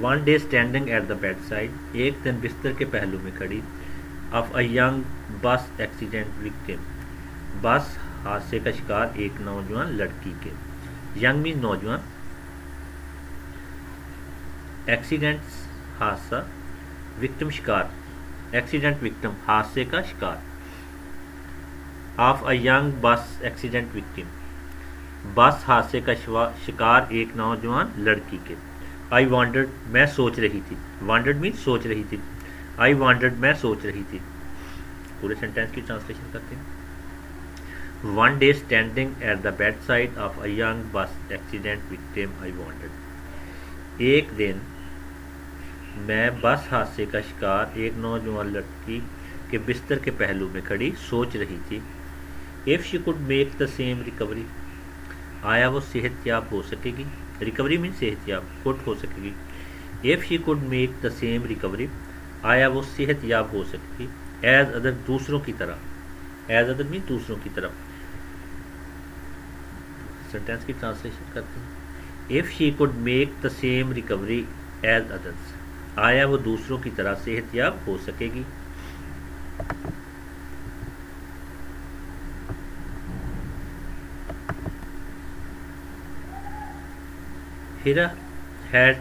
One day standing at the bedside, ایک دن بستر کے پہلو میں کھڑی، of a young bus accident victim, bus حادثے کا شکار ایک نوجوان لڑکی کے. ینگ مین نوجوان، ایکسیڈنٹس حادثہ، وکٹم شکار، ایکسیڈنٹ وکٹم حادثے کا شکار. Of a young bus accident victim, bus حادثے کا شکار ایک نوجوان لڑکی کے. آئی وانڈرڈ، میں سوچ رہی تھی، وانڈرڈ مین سوچ رہی تھی، آئی وانڈرڈ میں سوچ رہی تھی. پورے سینٹینس کی ٹرانسلیشن کرتے ہیں. One day standing at the bedside of a young bus accident victim I wondered, ایک دن میں بس حادثے کا شکار ایک نوجوان لڑکی کے بستر کے پہلو میں کھڑی سوچ رہی تھی. F she could make the same recovery, آیا وہ صحت یاب ہو سکے گی. ریکوری مین صحت یاب، کوڈ ہو سکے گی. F she could make the same recovery, آیا وہ صحت یاب ہو سکے گی. ایز ادر، دوسروں کی طرح. ایز ادر مین دوسروں کی طرف. سینٹینس کی ٹرانسلیشن کرتے ہیں. If she could make the same recovery as others, آیا وہ دوسروں کی طرح صحت یاب ہو سکے گی. ہیرا ہیڈ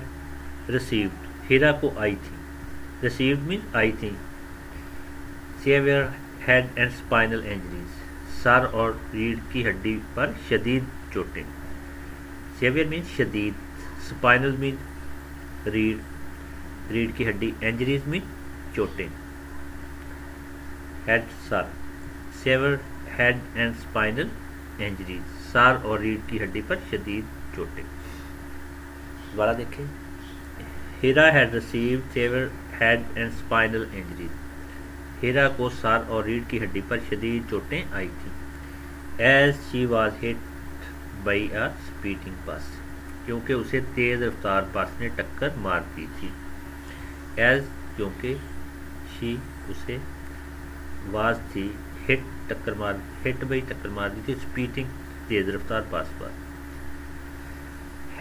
ریسیوڈ، ہیرا کو آئی تھی. ریسیوڈ مین آئی تھی. Severe head and spinal injuries, سر اور ریڑھ کی ہڈی پر شدید چوٹیں. سیویئر مین شدید، اسپائنل مین ریڑھ کی ہڈی، انجریز مین چوٹیں. ہیڈ سر، severe head and spinal injuries, سر اور ریڑھ کی ہڈی پر شدید چوٹیں. دوبارہ دیکھیں. Hira head received severe head and spinal injuries, Hira کو سر اور ریڑھ کی ہڈی پر شدید چوٹیں آئی تھیں. As she was hit by a speeding bus, کیونکہ اسے تیز رفتار بس نے ٹکر مار دی تھی. ایز کیونکہ، شی اسے، واز تھی، ہٹ بائی ٹکر مار دی تھی، اسپیڈنگ تیز رفتار بس پر.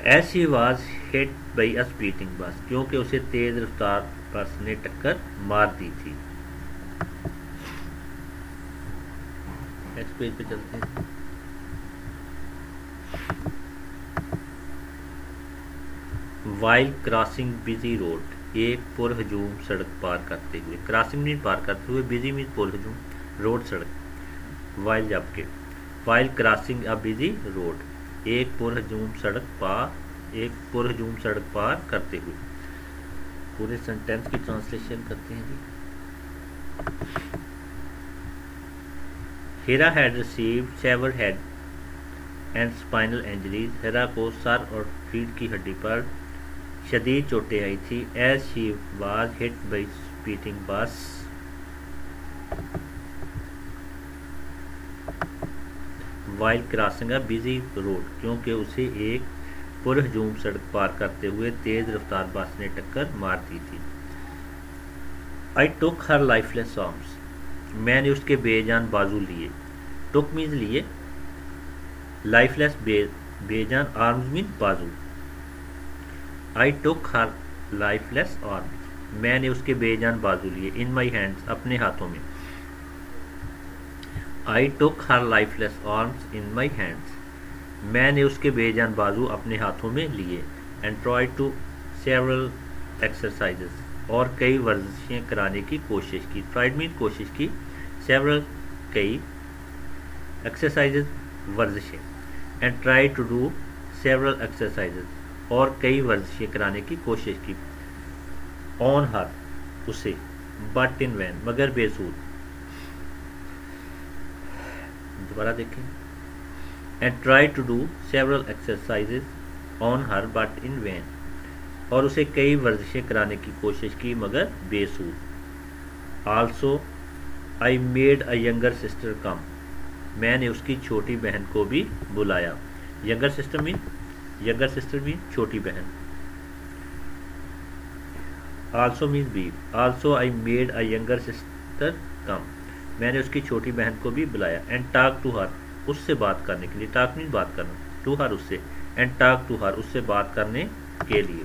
As she was hit by a speeding bus, کیونکہ اسے تیز رفتار بس نے ٹکر مار دی تھی. نیکسٹ پیج پہ چلتے ہیں. وائل کراسنگ بزی روڈ، ایک پر ہجوم سڑک پار کرتے ہوئے. کراسنگ مین پار کرتے ہوئے، بزی مین پر ہجوم، روڈ سڑک. وائل جبکہ، while crossing a busy road, ایک پر ہجوم سڑک پار کرتے ہوئے. پورے سینٹینس کی ٹرانسلیشن کرتے ہیں جی. Hira head received severe head and spinal injuries, Hira کو سر اور ریڑھ کی ہڈی پر شدید چوٹیں آئی تھی. As she was hit by speeding bus, while crossing a busy road, کیونکہ اسے ایک پر ہجوم سڑک پار کرتے ہوئے تیز رفتار بس نے ٹکر مار دی تھی. آئی took her lifeless arms, میں نے اس کے بے جان بازو لیے. ٹک مینز لیے، لائف لیس بے جان، آرمز مین بازو. آئی ٹک ہر لائف لیس آرم، میں نے اس کے بے جان بازو لیے. ان مائی ہینڈس، اپنے ہاتھوں میں. I took her lifeless arms in my hands, میں نے اس کے بے جان بازو اپنے ہاتھوں میں لیے. And try to several exercises, اور کئی ورزشیں کرانے کی کوشش کی. ٹرائیڈ مین کوشش کی، سیورل کئی، ایکسرسائزز ورزشیں. And try to do several exercises, اور کئی ورزشیں کرانے کی کوشش کی. آن ہر، اسے. بٹ ان وین، مگر بے سود. دوبارہ دیکھیں. And try to do several exercises on her but in vain, اور اسے کئی ورزشیں کرانے کی کوشش کی مگر بے سود. Also I made a younger sister come, میں نے اس کی چھوٹی بہن کو بھی بلایا. ینگر سسٹر مین چھوٹی بہن. آلسو مین بھی. Also I made a younger sister come, میں نے اس کی چھوٹی بہن کو بھی بلایا. اینڈ ٹاک ٹو ہر، اس سے بات کرنے کے لیے. ٹاک مین بات کرنا، ٹو ہر اس سے. اینڈ ٹاک ٹو ہر، اس سے بات کرنے کے لیے.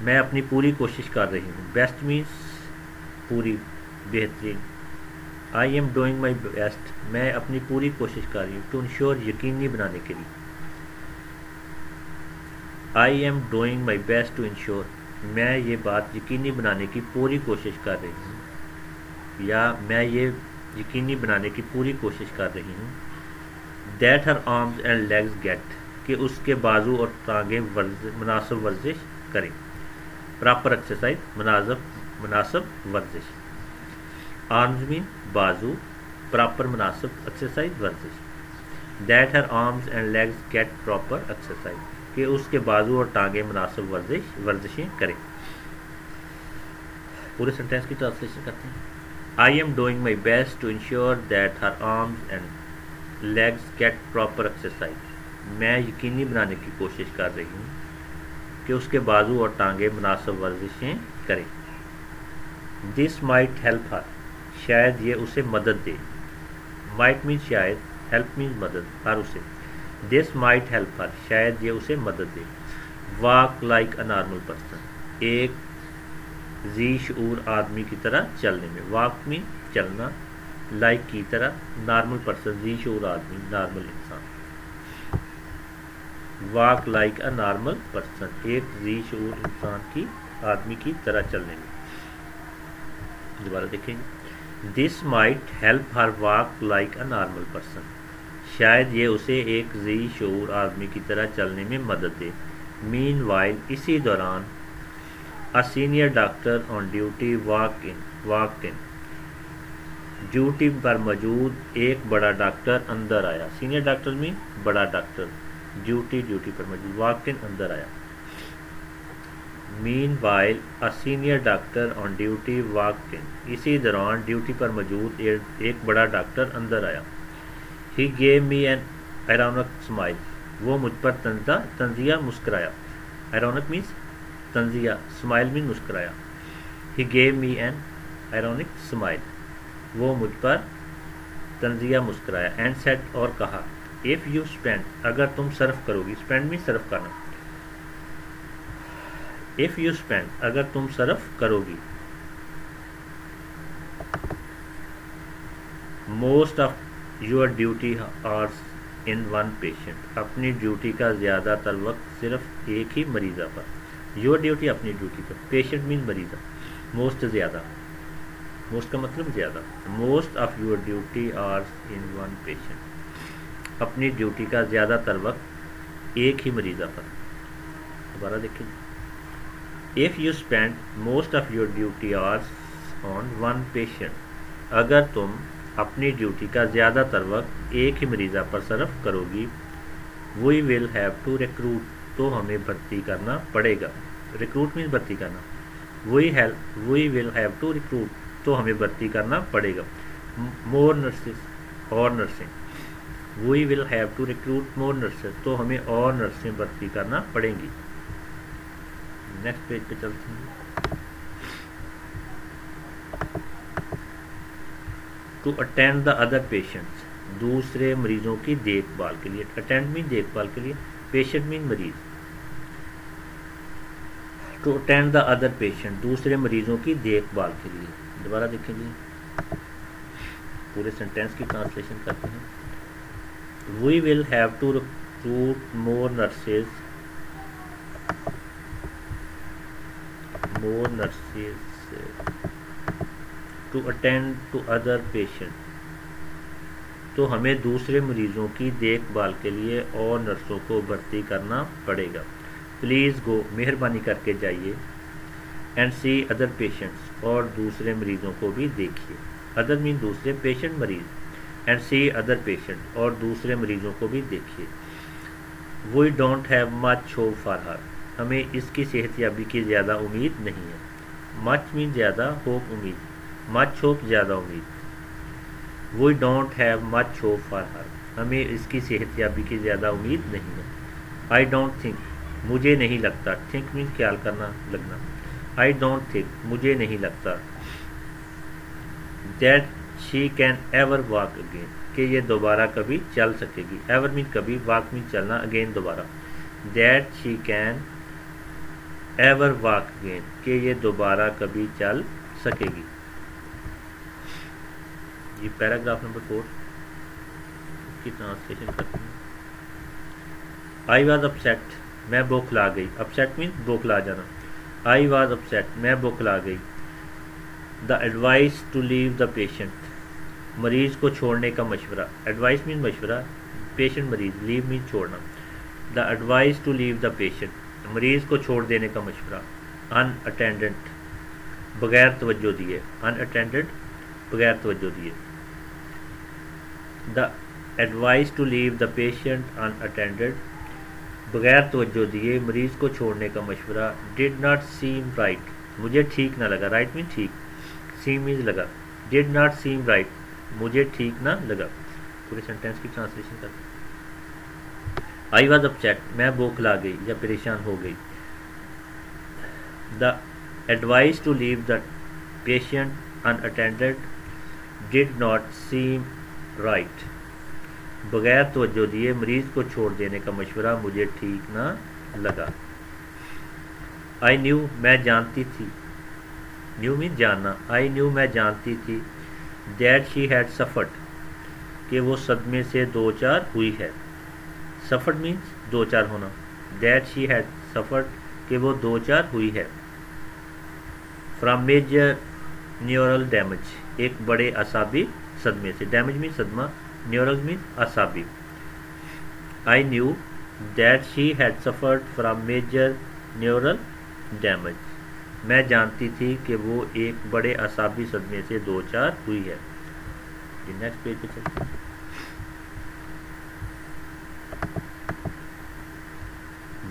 میں اپنی پوری کوشش کر رہی ہوں. بیسٹ مینس پوری، بہترین. آئی ایم ڈوئنگ مائی بیسٹ، میں اپنی پوری کوشش کر رہی ہوں. ٹو انشور، یقینی بنانے کے لیے. I am doing my best to ensure, میں یہ بات یقینی بنانے کی پوری کوشش کر رہی ہوں، یا میں یہ یقینی بنانے کی پوری کوشش کر رہی ہوں. That her arms and legs get, کہ اس کے بازو اور ٹانگیں مناسب ورزش کریں. پراپر ایکسرسائز، مناسب ورزش. آرمز مین بازو، پراپر مناسب ایکسرسائز ورزش. That her arms and legs get proper exercise, کہ اس کے بازو اور ٹانگیں مناسب ورزشیں کریں. پورے سینٹینس کی ٹرانسلیشن کرتے ہیں. I am doing my best to ensure that her arms and legs get proper exercise, میں یقینی بنانے کی کوشش کر رہی ہوں کہ اس کے بازو اور ٹانگیں مناسب ورزشیں کریں. دس مائٹ ہیلپ ہر، شاید یہ اسے مدد دے. مائٹ مین شاید، ہیلپ مین مدد، ہر اسے. دس مائٹ ہیلپ ہر، شاید یہ اسے مدد دے. Walk like a normal person, ایک ذی شعور آدمی کی طرح چلنے میں. واک مین چلنا، لائک کی طرح، نارمل پرسن ذی شعور آدمی، نارمل انسان. Walk like a normal person, ایک ذی شعور انسان کی، آدمی کی طرح چلنے میں. دوبارہ دیکھیں گے. This might help her walk like a normal person, شاید یہ اسے ایک ذی شعور آدمی کی طرح چلنے میں مدد دے. مین وائل، اسی دوران. A senior doctor on duty walked in, duty پر موجود ایک بڑا ڈاکٹر اندر آیا. سینئر ڈاکٹر میں بڑا ڈاکٹر، ڈیوٹی پر موجود، واکڈ ان اندر آیا. Meanwhile a senior doctor on duty walked in, اسی دوران ڈیوٹی پر موجود ایک بڑا ڈاکٹر اندر آیا. ہی گیو می این ایرونک اسمائل، وہ مجھ پر تنزیہ مسکرایا. ایرونک مینس تنزیہ، اسمائل مین مسکرایا. ہی گیو می این ایرونک اسمائل، وہ مجھ پر تنزیہ مسکرایا. اینڈ سیٹ، اور کہا. اف یو اسپینڈ، اگر تم صرف کرو گی. اسپینڈ مین صرف کرنا. اف یو اسپینڈ، اگر تم صرف کرو گی. موسٹ آف یور ڈیوٹی آرس ان ون پیشنٹ، اپنی ڈیوٹی کا زیادہ تر وقت صرف ایک ہی مریضہ پر. یور ڈیوٹی، اپنی ڈیوٹی پر. پیشنٹ مین مریضہ. موسٹ زیادہ، موسٹ کا مطلب زیادہ. موسٹ آف یور ڈیوٹی آرس ان ون پیشنٹ، اپنی ڈیوٹی کا زیادہ تر وقت ایک ہی مریضہ پر. دوبارہ دیکھیں. If you spend most of your duty hours on one patient، اگر تم اپنی ڈیوٹی کا زیادہ تر وقت ایک ہی مریضہ پر صرف کرو گی. We will have to recruit، تو ہمیں بھرتی کرنا پڑے گا. ریکروٹ مینس بھرتی کرنا. We will have to recruit، تو ہمیں بھرتی کرنا پڑے گا. More nurses، اور نرسیں. We will have to recruit more nurses، تو ہمیں اور نرسیں بھرتی کرنا پڑیں گی. نیکسٹ پیج پہ چلتے ہیں. To attend the other patients, دوسرے مریضوں کی دیکھ بھال کے لیے. اٹینڈ مین دیکھ بھال کے لیے، پیشنٹ مین مریض. To attend the other patient, دوسرے مریضوں کی دیکھ بھال کے لیے. دوبارہ دیکھیں گے. پورے سینٹینس کی ٹرانسلیشن کرتے ہیں. We will have to recruit more nurses to attend to other patient, تو ہمیں دوسرے مریضوں کی دیکھ بھال کے لیے اور نرسوں کو بھرتی کرنا پڑے گا. پلیز گو، مہربانی کر کے جائیے. اینڈ سی ادر پیشنٹس، اور دوسرے مریضوں کو بھی دیکھیے. ادر مین دوسرے، پیشنٹ مریض. اینڈ سی ادر پیشنٹ، اور دوسرے مریضوں کو بھی دیکھیے. We don't have much hope for her, ہمیں اس کی صحت یابی کی زیادہ امید نہیں ہے. مچ مین زیادہ، ہوپ امید. مچ ہوپ زیادہ امید. We don't have much hope for her, ہمیں اس کی صحت یابی کی زیادہ امید نہیں ہے. آئی ڈونٹ تھنک، مجھے نہیں لگتا. تھنک مین خیال کرنا، لگنا. آئی ڈونٹ تھنک، مجھے نہیں لگتا. That she can ever walk again, کہ یہ دوبارہ کبھی چل سکے گی. ایور مین کبھی، واک مین چلنا، اگین دوبارہ. That she can ever walk again کہ یہ دوبارہ کبھی چل سکے گی. یہ پیراگراف نمبر 4 کی ٹرانسلیشن کرتی ہوں. آئی واز اپسیٹ میں بوکھلا گئی. اپسیٹ مینس بوکھلا جانا. آئی واز اپسیٹ میں بوکھلا گئی. The advice to leave the patient مریض کو چھوڑنے کا مشورہ. ایڈوائس مین مشورہ, پیشنٹ مریض, لیو مین چھوڑنا. The advice to leave the patient مریض کو چھوڑ دینے کا مشورہ. ان اٹینڈنٹ بغیر توجہ دیے. ان اٹینڈنٹ بغیر توجہ دیے. The advice to leave the patient unattended بغیر توجہ دیے مریض کو چھوڑنے کا مشورہ. ڈڈ ناٹ سیم رائٹ مجھے ٹھیک نہ لگا. رائٹ مین ٹھیک, سیم مینز لگا. ڈڈ ناٹ سیم رائٹ مجھے ٹھیک نہ لگا. پورے سینٹینس کی ٹرانسلیشن کرتے. آئی واز اپسیٹ میں بوکھلا گئی یا پریشان ہو گئی. The advice to leave the patient unattended did not seem right بغیر توجہ دیے مریض کو چھوڑ دینے کا مشورہ مجھے ٹھیک نہ لگا. آئی نیو میں جانتی تھی. نیو مین جاننا. آئی نیو میں جانتی تھی. دیٹ شی ہیڈ سفرڈ کہ وہ صدمے سے دو چار ہوئی ہے. سفرڈ مینس دو چار ہونا. دیٹ شی ہیڈ سفرڈ کہ وہ دو چار ہوئی ہے. فرام میجر نیورل ڈیمیج ایک بڑے اعصابی صدمے سے. ڈیمیج مین صدمہ, نیورل مین اعصابی. I knew that she had suffered from major neural damage میں جانتی تھی کہ وہ ایک بڑے اعصابی صدمے سے دو چار ہوئی ہے. نیکسٹ پیج پہ چلتے ہیں.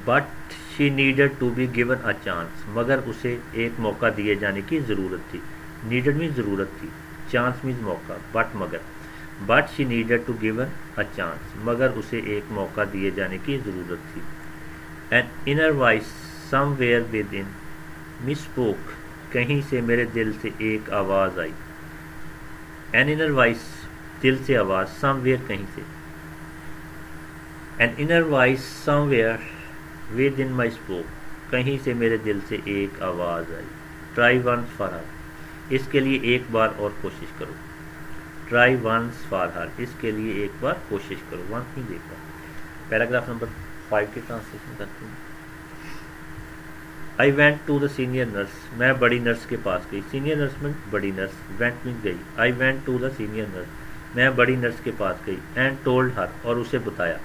But she needed to be given a chance مگر اسے ایک موقع دیے جانے کی ضرورت تھی. نیڈڈ مین ضرورت تھی, چانس مین موقع, بٹ مگر. But she needed to given a chance مگر اسے ایک موقع دیے جانے کی ضرورت تھی. An inner voice somewhere within me spoke کہیں سے میرے دل سے ایک آواز آئی. این انر وائس دل سے آواز, سم ویئر کہیں سے. An inner voice somewhere within my spoke کہیں سے میرے دل سے ایک آواز آئی. ٹرائی ونس فار ہر اس کے لیے ایک بار اور کوشش کرو. ٹرائی ونس فار ہر اس کے لیے ایک بار کوشش کرو. ونس نہیں دیکھا. پیراگراف نمبر 5 کی ٹرانسلیشن کرتے ہیں. I went to the senior nurse میں بڑی نرس کے پاس گئی. سینئر نرس میں بڑی نرس, وینٹ میں گئی. I went to the senior nurse میں بڑی نرس کے پاس گئی. اینڈ ٹولڈ ہر اور اسے بتایا.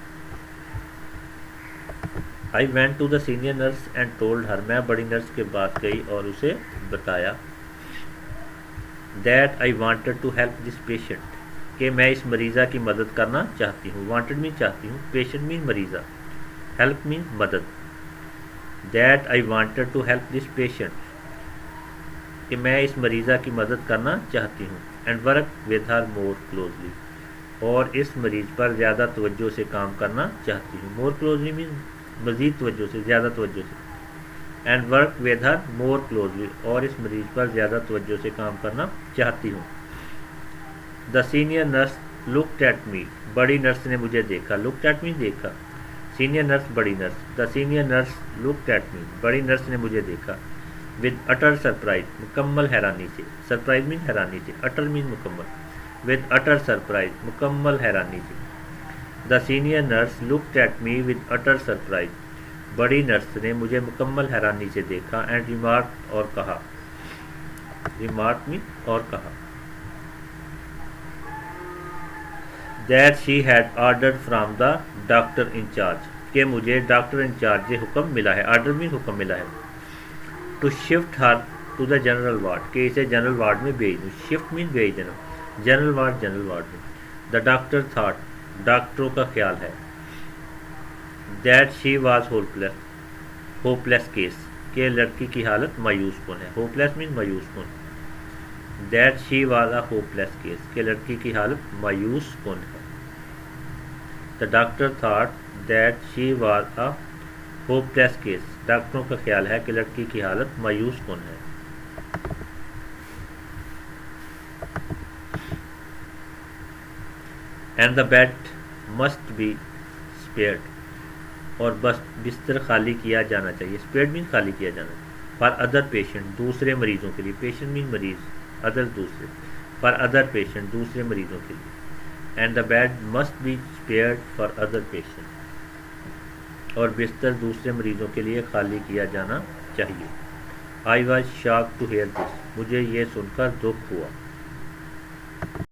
I went to the senior nurse and told her میں بڑی نرس کے پاس گئی اور اسے بتایا. That I wanted to help this patient کہ میں اس مریضہ کی مدد کرنا چاہتی ہوں. وانٹڈ مین چاہتی ہوں, پیشنٹ مین مریضہ, ہیلپ مین مدد. That I wanted to help this patient کہ میں اس مریضہ کی مدد کرنا چاہتی ہوں. And work with her more closely اور اس مریض پر زیادہ توجہ سے کام کرنا چاہتی ہوں. مور کلوزلی مین مزید توجہ سے, زیادہ توجہ سے. And work with her more closely اور اس مریض پر زیادہ توجہ سے کام کرنا چاہتی ہوں. The senior nurse looked at me بڑی نرس نے مجھے دیکھا. لکڈ ایٹ می دیکھا. سینئر نرس بڑی nurse. The senior nurse looked at me بڑی نرس نے مجھے دیکھا. ود اٹر سرپرائز مکمل حیرانی سے. سرپرائز مین حیرانی سے, اٹر مین مکمل. ود اٹر سرپرائز مکمل حیرانی سے. The senior nurse looked at me with utter surprise بڑی نرس نے مجھے مکمل حیرانی سے دیکھا. اینڈ ریمارک اور کہا. ریمارک مین اور کہا. That she had order from the doctor incharge کہ مجھے ڈاکٹر انچارج سے حکم ملا ہے. آرڈر مین حکم ملا ہے. To shift her to the general ward کہ اسے جنرل وارڈ میں بھیج دوں. شفٹ مین بھیج دینا. جنرل وارڈ, جنرل وارڈ میں. دا ڈاکٹر تھاٹ ڈاکٹروں کا خیال ہے. That she was hope less case کہ لڑکی کی حالت مایوس کن ہے. ہوپ لیس مین مایوس کن. That she was a hope less case کہ لڑکی کی حالت مایوس کن ہے. The doctor thought that she was a hope less case ڈاکٹروں کا خیال ہے کہ لڑکی کی حالت مایوس کن ہے. And the bed must be spared اور بس بستر خالی کیا جانا چاہیے. اسپیئرڈ مین خالی کیا جانا. فار ادر پیشنٹ دوسرے مریضوں کے لیے. پیشنٹ مین مریض, ادر دوسرے. فار ادر پیشنٹ دوسرے مریضوں کے لیے. And the bed must be spared for other patient. اور بستر دوسرے مریضوں کے لیے خالی کیا جانا چاہیے. I was shock to hear this. مجھے یہ سن کر دکھ ہوا.